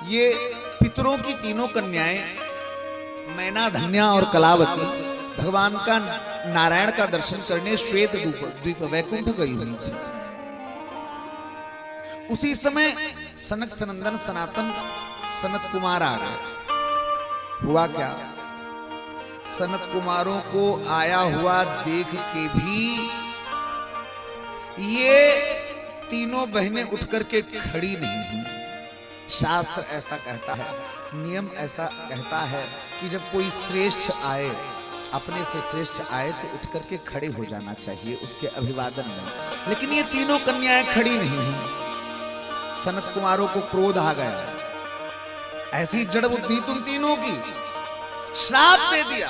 ये पितरों की तीनों कन्याएं मैना, धन्या और कलावती भगवान का नारायण का दर्शन करने श्वेत द्वीप वैकुंठ गई हुई थी। उसी समय सनक सनंदन सनातन सनत कुमार आ रहे। हुआ क्या, सनत कुमारों को आया हुआ देख के भी ये तीनों बहनें उठ करके खड़ी नहीं हुई। शास्त्र ऐसा कहता है, नियम ऐसा कहता है कि जब कोई श्रेष्ठ आए, अपने से श्रेष्ठ आए तो उठ करके खड़े हो जाना चाहिए उसके अभिवादन में। लेकिन ये तीनों कन्याएं खड़ी नहीं हुई। सनत कुमारों को क्रोध आ गया। ऐसी जड़ बुद्धि तुम तीनों की, श्राप दे दिया,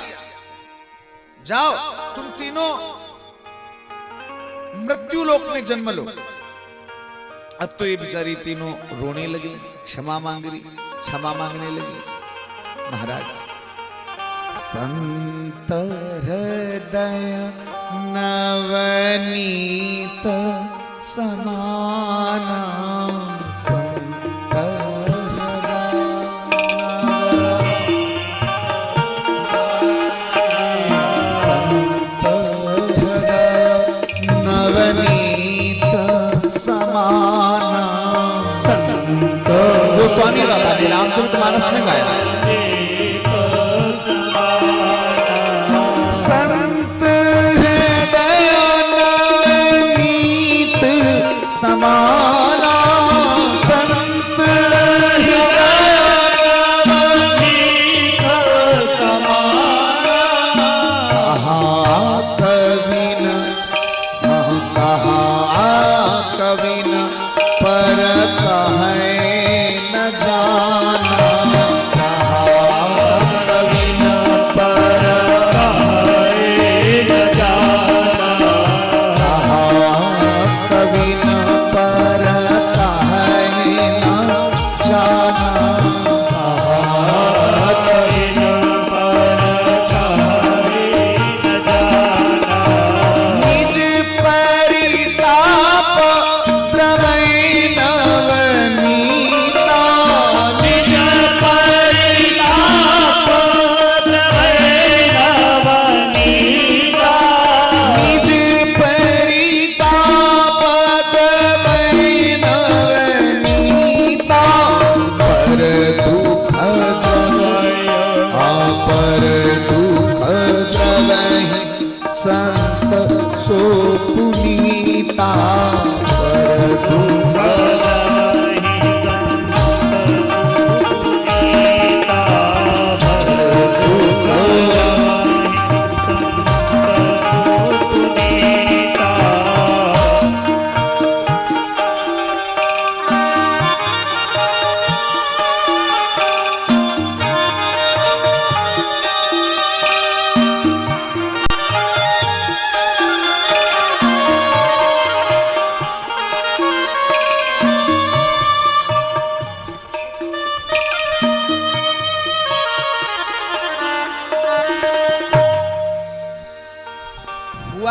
जाओ तुम तीनों मृत्यु लोक में जन्म लो। अब तो ये बेचारी तीनों रोने लगी, क्षमा मांगने लगी। महाराज, संत हृदय नवनीत समाना, संत स्वामी बाबा लीलामृत मानस में गाया। संत हृदय नवनीत समाना, संत हृदय नवनीत समाना। कविन पर कहे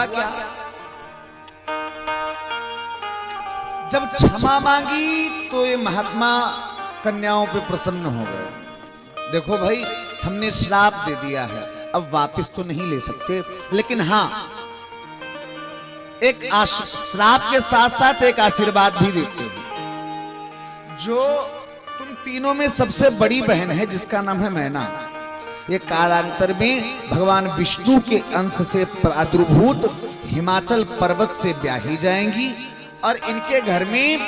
क्या, जब क्षमा मांगी तो ये महात्मा कन्याओं पे प्रसन्न हो गए। देखो भाई, हमने श्राप दे दिया है, अब वापस तो नहीं ले सकते, लेकिन हाँ, एक श्राप के साथ साथ एक आशीर्वाद भी देते हैं। जो तुम तीनों में सबसे बड़ी बहन है, जिसका नाम है मैना, ये कालांतर में भगवान विष्णु के अंश से प्रादुर्भूत हिमाचल पर्वत से ब्याही जाएंगी और इनके घर में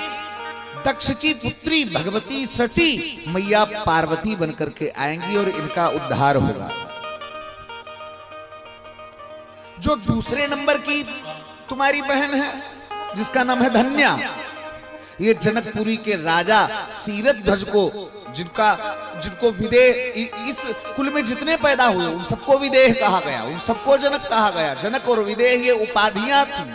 दक्ष की पुत्री भगवती सती मैया पार्वती बनकर के आएंगी और इनका उद्धार होगा। जो दूसरे नंबर की तुम्हारी बहन है, जिसका नाम है धन्या, ये जनकपुरी के राजा सीरथ ध्वज को, जिनको विदेह, इस कुल में जितने पैदा हुए उन सबको विदेह कहा गया, उन सबको जनक कहा गया। जनक और विदेह ये उपाधियां थी।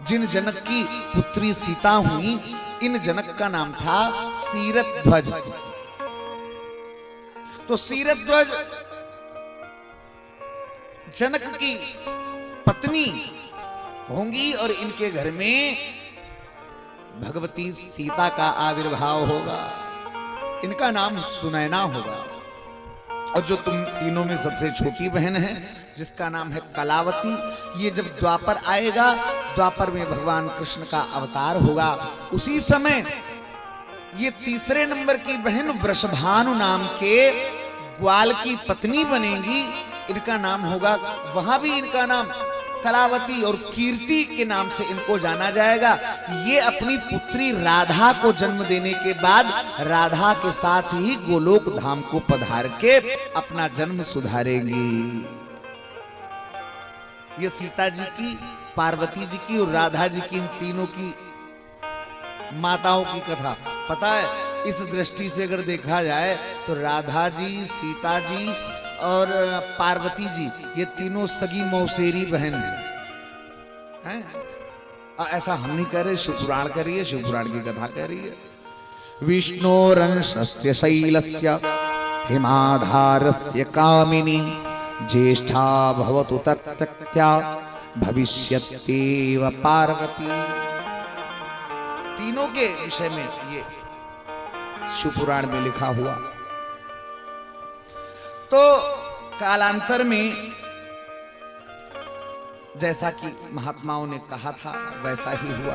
जिन जनक की पुत्री सीता हुई, इन जनक का नाम था सीरथ ध्वज। तो सीरथ ध्वज जनक की पत्नी होंगी और इनके घर में भगवती सीता का आविर्भाव होगा। इनका नाम सुनैना होगा। और जो तुम तीनों में सबसे छोटी बहन है जिसका नाम है कलावती, ये जब द्वापर आएगा, द्वापर में भगवान कृष्ण का अवतार होगा, उसी समय ये तीसरे नंबर की बहन वृषभानु नाम के ग्वाल की पत्नी बनेगी। इनका नाम होगा, वहां भी इनका नाम कलावती और कीर्ति के नाम से इनको जाना जाएगा। ये अपनी पुत्री राधा को जन्म देने के बाद राधा के साथ ही गोलोक धाम को पधार के अपना जन्म सुधारेंगी। ये सीता जी की, पार्वती जी की और राधा जी की, इन तीनों की माताओं की कथा पता है। इस दृष्टि से अगर देखा जाए तो राधा जी, सीता जी और पार्वती जी ये तीनों सगी मौसेरी बहन हैं। ऐसा हम नहीं कह रहे, शिवपुराण कह रही है, शिवपुराण की कथा कह रही है। विष्णोरंशस्य शैलस्य हिमाधारस्य कामिनी ज्येष्ठा भवतु तत्तत्या भविष्यत्येव पार्वती। तीनों के विषय में ये शिवपुराण में लिखा हुआ। तो कालांतर में जैसा कि महात्माओं ने कहा था वैसा ही हुआ।